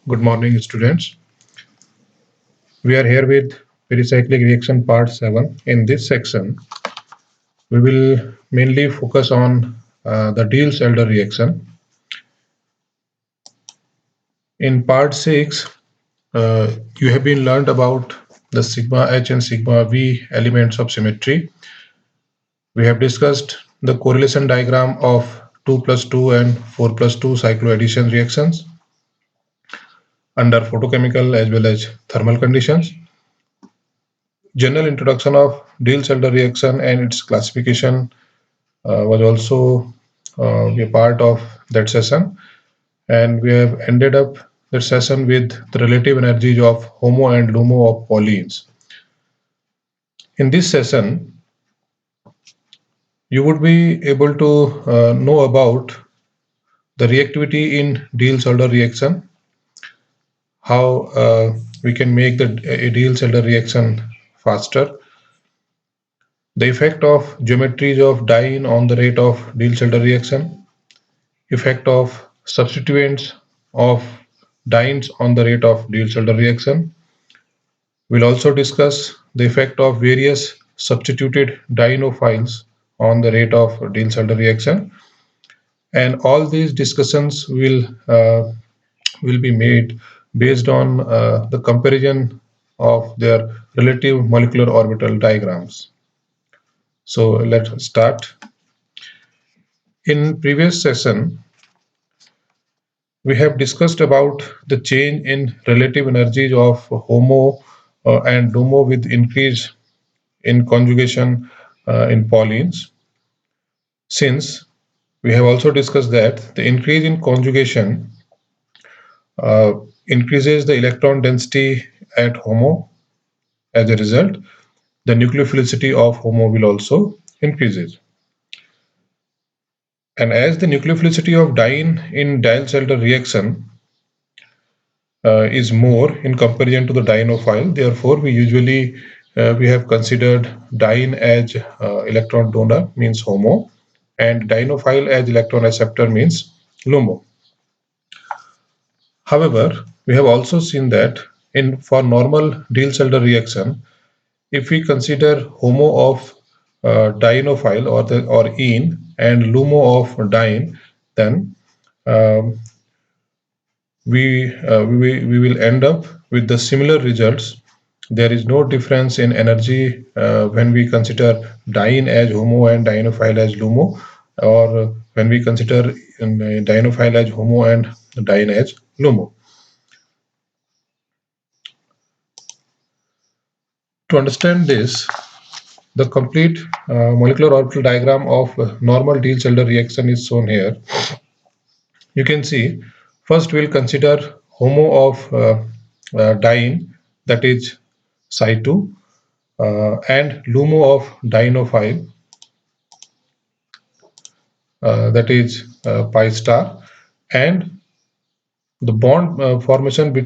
Good morning, students. We are here with pericyclic reaction part 7. In this section, we will mainly focus on the Diels-Alder reaction. In part 6, you have been learned about the sigma H and sigma V elements of symmetry. We have discussed the correlation diagram of 2 plus 2 and 4 plus 2 cycloaddition reactions under photochemical as well as thermal conditions. General introduction of Diels-Alder reaction and its classification was also a part of that session, and we have ended up that session with the relative energies of HOMO and LUMO of polyenes. In this session, you would be able to know about the reactivity in Diels-Alder reaction, how we can make a Diels-Alder reaction faster, the effect of geometries of diene on the rate of Diels-Alder reaction, effect of substituents of dienes on the rate of Diels-Alder reaction. We'll also discuss the effect of various substituted dienophiles on the rate of Diels-Alder reaction. And all these discussions will be made based on the comparison of their relative molecular orbital diagrams. So let's start. In previous session, we have discussed about the change in relative energies of HOMO and LUMO with increase in conjugation in polyenes. Since we have also discussed that the increase in conjugation uh, increases the electron density at HOMO. As a result, the nucleophilicity of HOMO will also increases. And as the nucleophilicity of diene in Diels-Alder reaction is more in comparison to the dienophile. Therefore, we have considered diene as electron donor means HOMO, and dienophile as electron acceptor means LUMO. However, we have also seen that for normal Diels-Alder reaction, if we consider HOMO of dienophile or ene and LUMO of diene, then um, we will end up with the similar results. There is no difference in energy when we consider diene as HOMO and dienophile as LUMO, or when we consider dienophile as HOMO and diene as LUMO. To understand this, the complete molecular orbital diagram of normal Diels-Alder reaction is shown here. You can see, first we'll consider HOMO of diene, that is psi 2, and LUMO of dienophile, that is pi star, and the bond formation will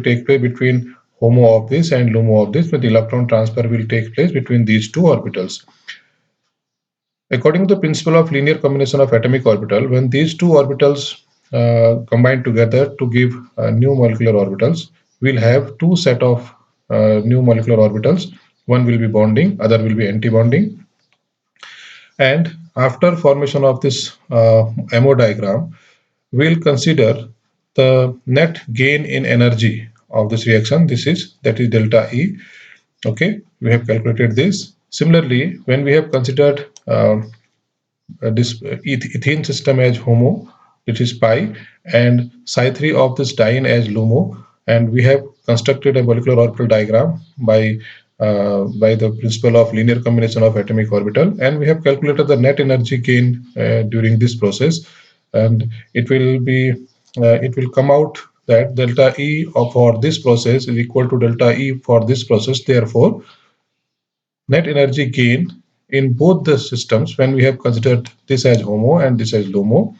take place between HOMO of this and LUMO of this, but the electron transfer will take place between these two orbitals. According to the principle of linear combination of atomic orbital, when these two orbitals combine together to give new molecular orbitals, we'll have two set of new molecular orbitals. One will be bonding, other will be anti-bonding. And after formation of this MO diagram, we'll consider the net gain in energy of this reaction. That is delta E. Okay, we have calculated this. Similarly, when we have considered this ethene system as HOMO, which is pi, and psi 3 of this diene as LUMO, and we have constructed a molecular orbital diagram by the principle of linear combination of atomic orbital, and we have calculated the net energy gain during this process, and it will come out that delta E for this process is equal to delta E for this process. Therefore, net energy gain in both the systems, when we have considered this as HOMO and this as LUMO,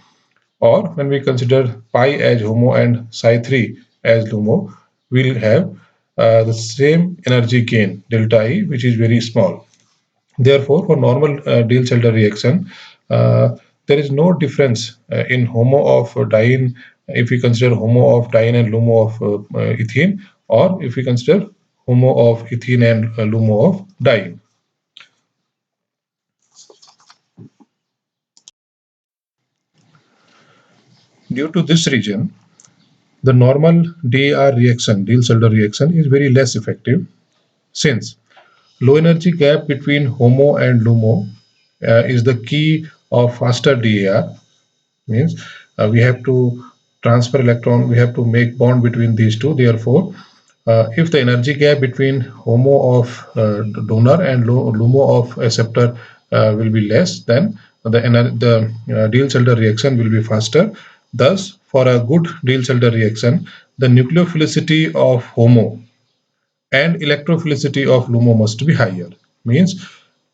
or when we consider pi as HOMO and psi 3 as LUMO, we'll have the same energy gain delta E, which is very small. Therefore, for normal Diels-Alder reaction, there is no difference in HOMO of diene if we consider HOMO of diene and LUMO of ethene, or if we consider HOMO of ethene and LUMO of diene. Due to this region, the normal DAR reaction, Diels-Alder reaction, is very less effective, since low energy gap between HOMO and LUMO is the key of faster DAR. Means we have to transfer electron, we have to make bond between these two. Therefore, if the energy gap between HOMO of donor and LUMO of acceptor will be less, then the Diels-Alder reaction will be faster. Thus, for a good Diels-Alder reaction, the nucleophilicity of HOMO and electrophilicity of LUMO must be higher. Means,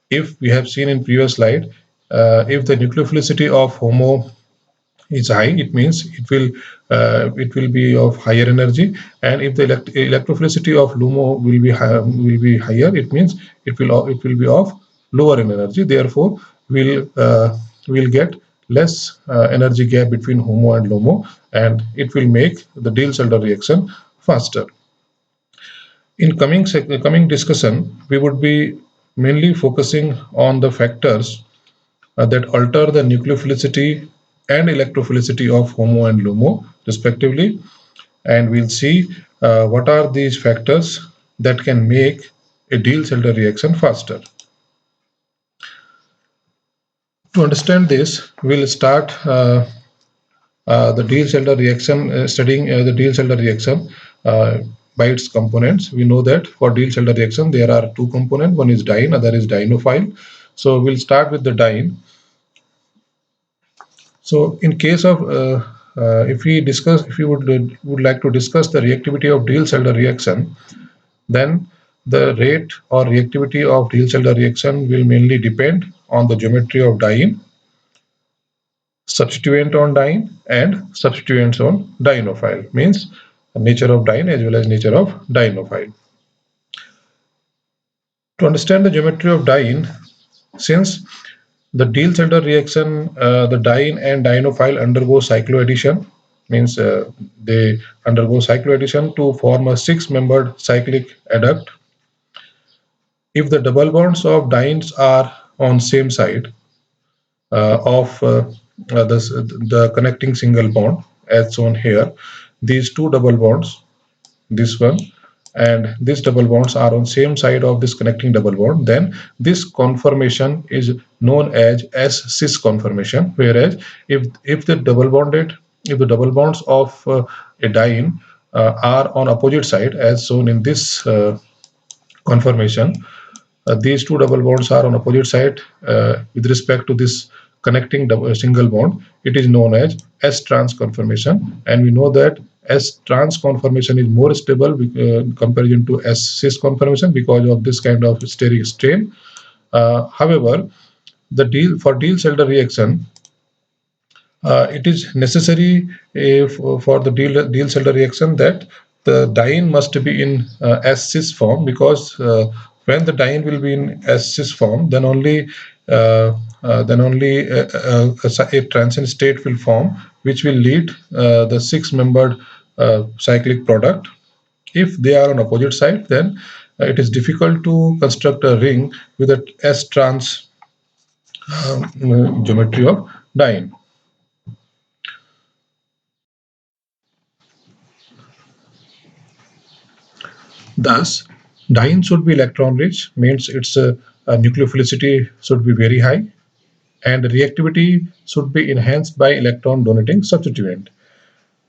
if we have seen in previous slide, if the nucleophilicity of HOMO is high, it means it will be of higher energy, and if the electrophilicity of LUMO will be higher, it means it will be of lower in energy. Therefore, we'll get less energy gap between HOMO and LUMO, and it will make the Diels-Alder reaction faster. In coming discussion, we would be mainly focusing on the factors that alter the nucleophilicity and electrophilicity of HOMO and LUMO respectively, and we'll see what are these factors that can make a Diels-Alder reaction faster. To understand this, we'll start the Diels-Alder reaction, studying the Diels-Alder reaction by its components. We know that for Diels-Alder reaction there are two components, one is diene, other is dienophile. So we'll start with the diene. So in case of if we would like to discuss the reactivity of Diels-Alder reaction, then the rate or reactivity of Diels-Alder reaction will mainly depend on the geometry of diene, substituent on diene, and substituents on dienophile. Means nature of diene as well as nature of dienophile. To understand the geometry of diene, since the Diels-Alder reaction, the diene and dienophile undergo cycloaddition, means they undergo cycloaddition to form a six-membered cyclic adduct. If the double bonds of dienes are on same side of the connecting single bond, as shown here, these two double bonds, this one and this double bonds, are on same side of this connecting double bond, then this conformation is known as S-cis conformation. Whereas if the double bonds of a diene are on opposite side, as shown in this conformation, these two double bonds are on opposite side with respect to this connecting single bond, it is known as S-trans conformation, and we know that S-trans conformation is more stable in comparison to S-cis conformation because of this kind of steric strain. However, for Diels-Alder reaction, it is necessary for the Diels-Alder reaction that the diene must be in S-cis form, because when the diene will be in S-cis form, then only a transient state will form, which will lead the six-membered cyclic product. If they are on opposite side, then it is difficult to construct a ring with a S-trans geometry of diene. Thus, diene should be electron rich, means its nucleophilicity should be very high, and reactivity should be enhanced by electron donating substituent.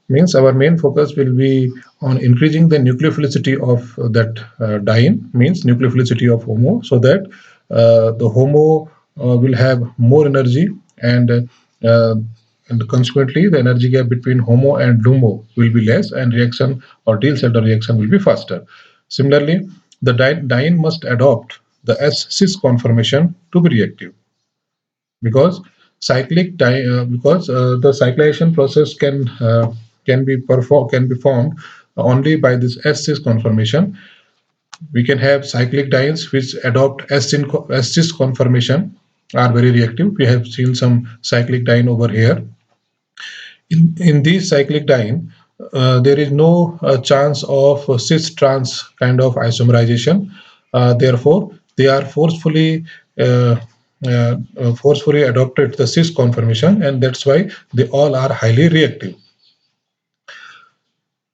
Means our main focus will be on increasing the nucleophilicity of that diene, means nucleophilicity of HOMO, so that the HOMO will have more energy, uh, and consequently the energy gap between HOMO and LUMO will be less, and reaction or Diels-Alder reaction will be faster. Similarly, the diene must adopt the S-cis conformation to be reactive, because the cyclization process can be formed only by this S-cis conformation. We can have cyclic dienes which adopt S-cis conformation, are very reactive. We have seen some cyclic diene over here. In these cyclic diene, there is no chance of cis trans kind of isomerization. Therefore, they are forcefully adopted the cis conformation, and that's why they all are highly reactive.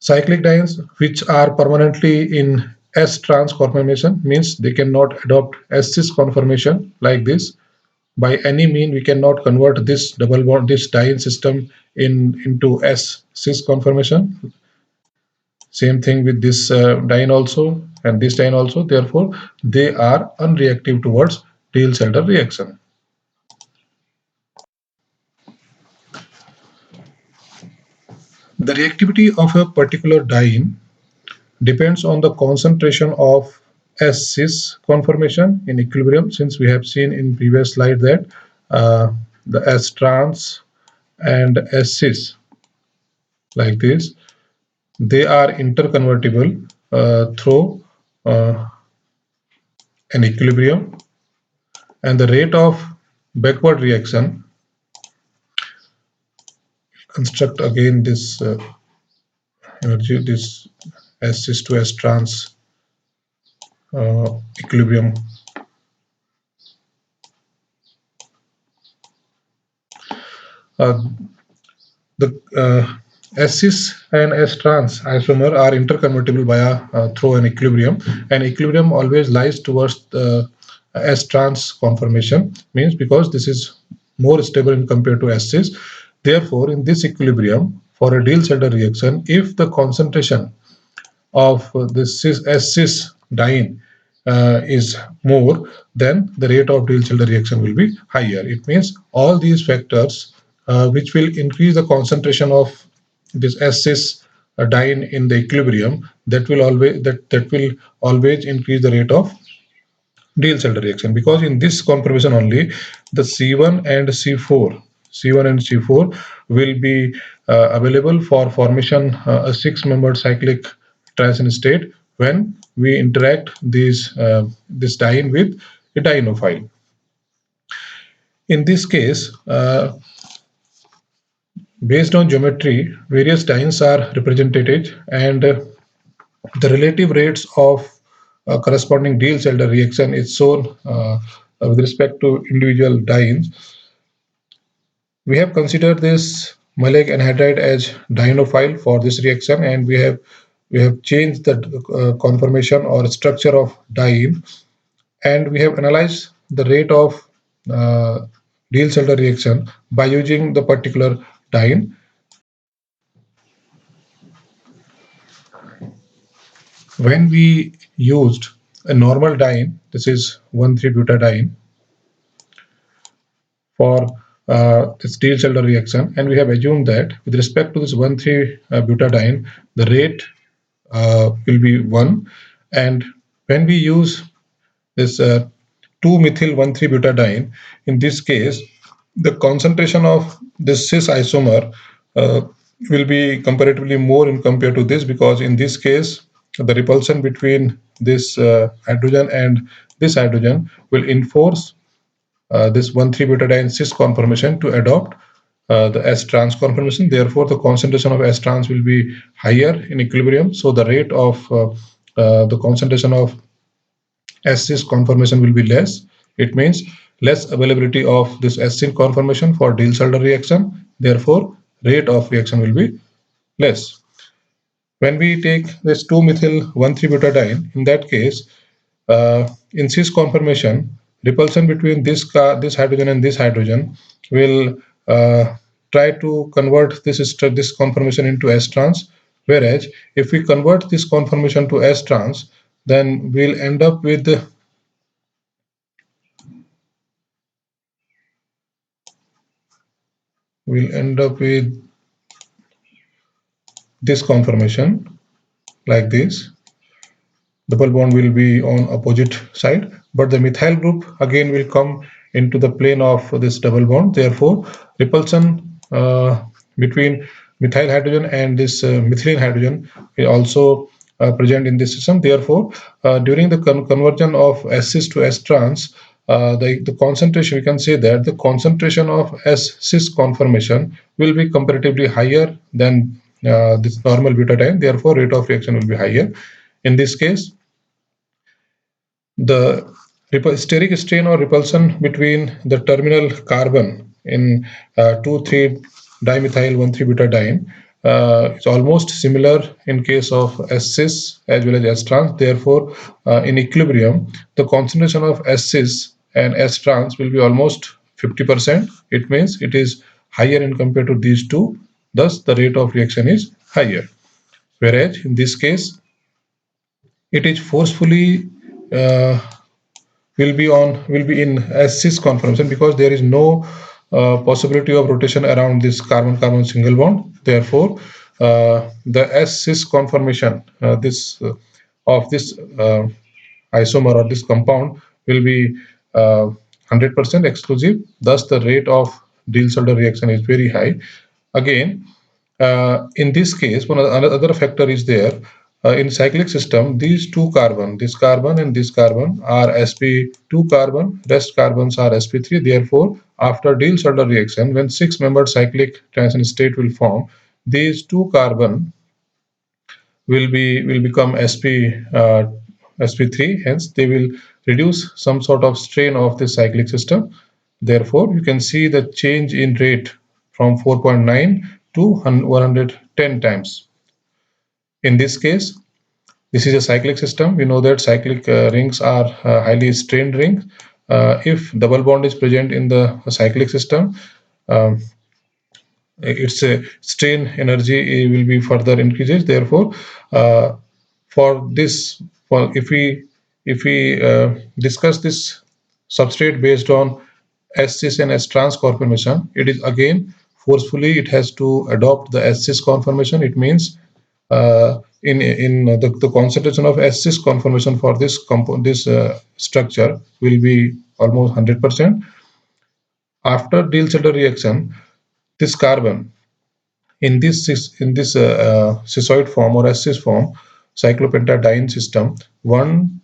Cyclic dienes which are permanently in S trans conformation means they cannot adopt S cis conformation like this. By any mean, we cannot convert this double bond, this diene system into S cis conformation. Same thing with this diene also and this diene also. Therefore, they are unreactive towards Diels-Alder reaction. The reactivity of a particular diene depends on the concentration of S cis conformation in equilibrium, since we have seen in previous slide that the S trans and S cis like this, they are interconvertible through uh, an equilibrium, and the rate of backward reaction, construct again this energy, this S cis to S trans equilibrium. Uh, the S-cis and S-trans isomer are interconvertible via through an equilibrium, and equilibrium always lies towards the S-trans conformation, means because this is more stable in compared to S-cis. Therefore, in this equilibrium, for a Diels-Alder reaction, if the concentration of this S-cis diene is more, then the rate of Diels-Alder reaction will be higher. It means all these factors which will increase the concentration of this S-cis diene in the equilibrium, that will always increase the rate of Diels-Alder reaction, because in this conformation only the C1 and C4 will be available for formation a six-membered cyclic transition state when we interact this diene with a dienophile. In this case, based on geometry, various dienes are represented, and the relative rates of corresponding Diels-Alder reaction is shown with respect to individual dienes. We have considered this maleic anhydride as dienophile for this reaction, and we have changed the conformation or structure of diene, and we have analyzed the rate of uh, Diels-Alder reaction by using the particular diene. When we used a normal diene, this is 1,3-butadiene, for this Diels-Alder reaction, and we have assumed that with respect to this 1,3-butadiene, the rate will be 1, and when we use this 2-methyl-1,3-butadiene, in this case, the concentration of this cis isomer uh, will be comparatively more in compared to this, because in this case, the repulsion between this hydrogen and this hydrogen will enforce this 1,3-butadiene cis conformation to adopt the S trans conformation. Therefore, the concentration of S trans will be higher in equilibrium. So the rate of the concentration of S cis conformation will be less. It means less availability of this S cis conformation for Diels-Alder reaction. Therefore, rate of reaction will be less. When we take this 2-methyl-1,3-butadiene, in that case, in cis conformation, repulsion between this hydrogen and this hydrogen will try to convert this conformation into S trans. Whereas if we convert this conformation to S trans, then we'll end up with this conformation like this. Double bond will be on opposite side, but the methyl group again will come into the plane of this double bond. Therefore, repulsion between methyl hydrogen and this methylene hydrogen is also present in this system. Therefore, during the conversion of S cis to S trans, the concentration, we can say that the concentration of S-cis conformation will be comparatively higher than this normal butadiene. Therefore, rate of reaction will be higher. In this case, the steric strain or repulsion between the terminal carbon in 2,3 dimethyl 1,3-butadiene is almost similar in case of S-cis as well as S-trans. Therefore, in equilibrium, the concentration of S-cis and S-trans will be almost 50%. It means it is higher in compared to these two. Thus, the rate of reaction is higher. Whereas in this case, it is forcefully uh, will be in S-cis conformation because there is no possibility of rotation around this carbon-carbon single bond. Therefore, the S-cis conformation of this isomer or this compound will be 100% exclusive. Thus, the rate of Diels-Alder reaction is very high. Again, in this case, one other factor is there. In cyclic system, these two carbon, this carbon and this carbon are sp2 carbon, rest carbons are sp3. Therefore, after Diels-Alder reaction, when six-membered cyclic transition state will form, these two carbon will become sp3. Hence, they will reduce some sort of strain of the cyclic system. Therefore, you can see the change in rate from 4.9 to 110 times. In this case, this is a cyclic system. We know that cyclic rings are highly strained rings. If double bond is present in the cyclic system, um, its strain energy will be further increases. Therefore, uh, for this, for if we discuss this substrate based on S-cis and S-trans conformation, it is again forcefully it has to adopt the S-cis conformation. It means the concentration of S-cis conformation for this structure will be almost 100%. After Diels-Alder reaction, this carbon in this cissoid form or S-cis form, cyclopentadiene system, one,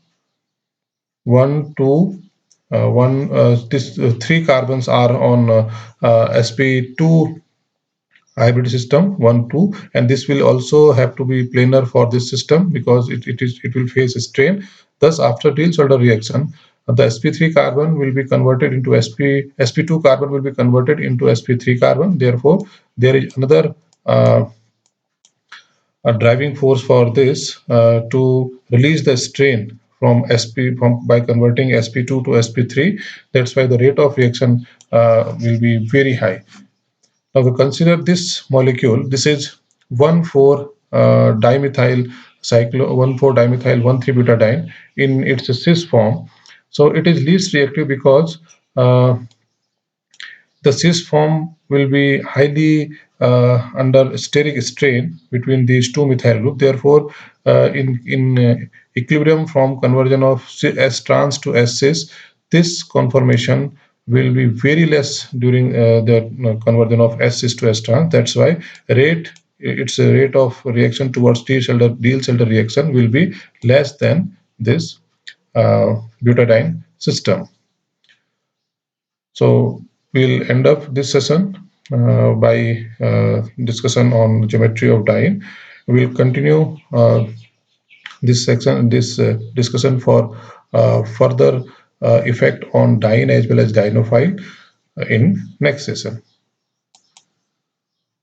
two, one. This three carbons are on sp2 hybrid system 1 2, and this will also have to be planar for this system because it will face a strain. Thus, after Diels-Alder reaction, the sp3 carbon will be converted into sp2 carbon will be converted into sp3 carbon. Therefore, there is another a driving force for this to release the strain from by converting sp2 to sp3. That's why the rate of reaction will be very high. Now we consider this molecule. This is 1,4 dimethyl cyclo 1,4 dimethyl 1,3-butadiene in its cis form. So it is least reactive because the cis form will be highly under steric strain between these two methyl groups. Therefore, in equilibrium from conversion of S trans to S cis, this conformation will be very less during the conversion of S cis to S trans. That's why its a rate of reaction towards Diels-Alder reaction will be less than this butadiene system. So we'll end up this session by discussion on geometry of diene. We'll continue this discussion for further effect on diene as well as dienophile in next session.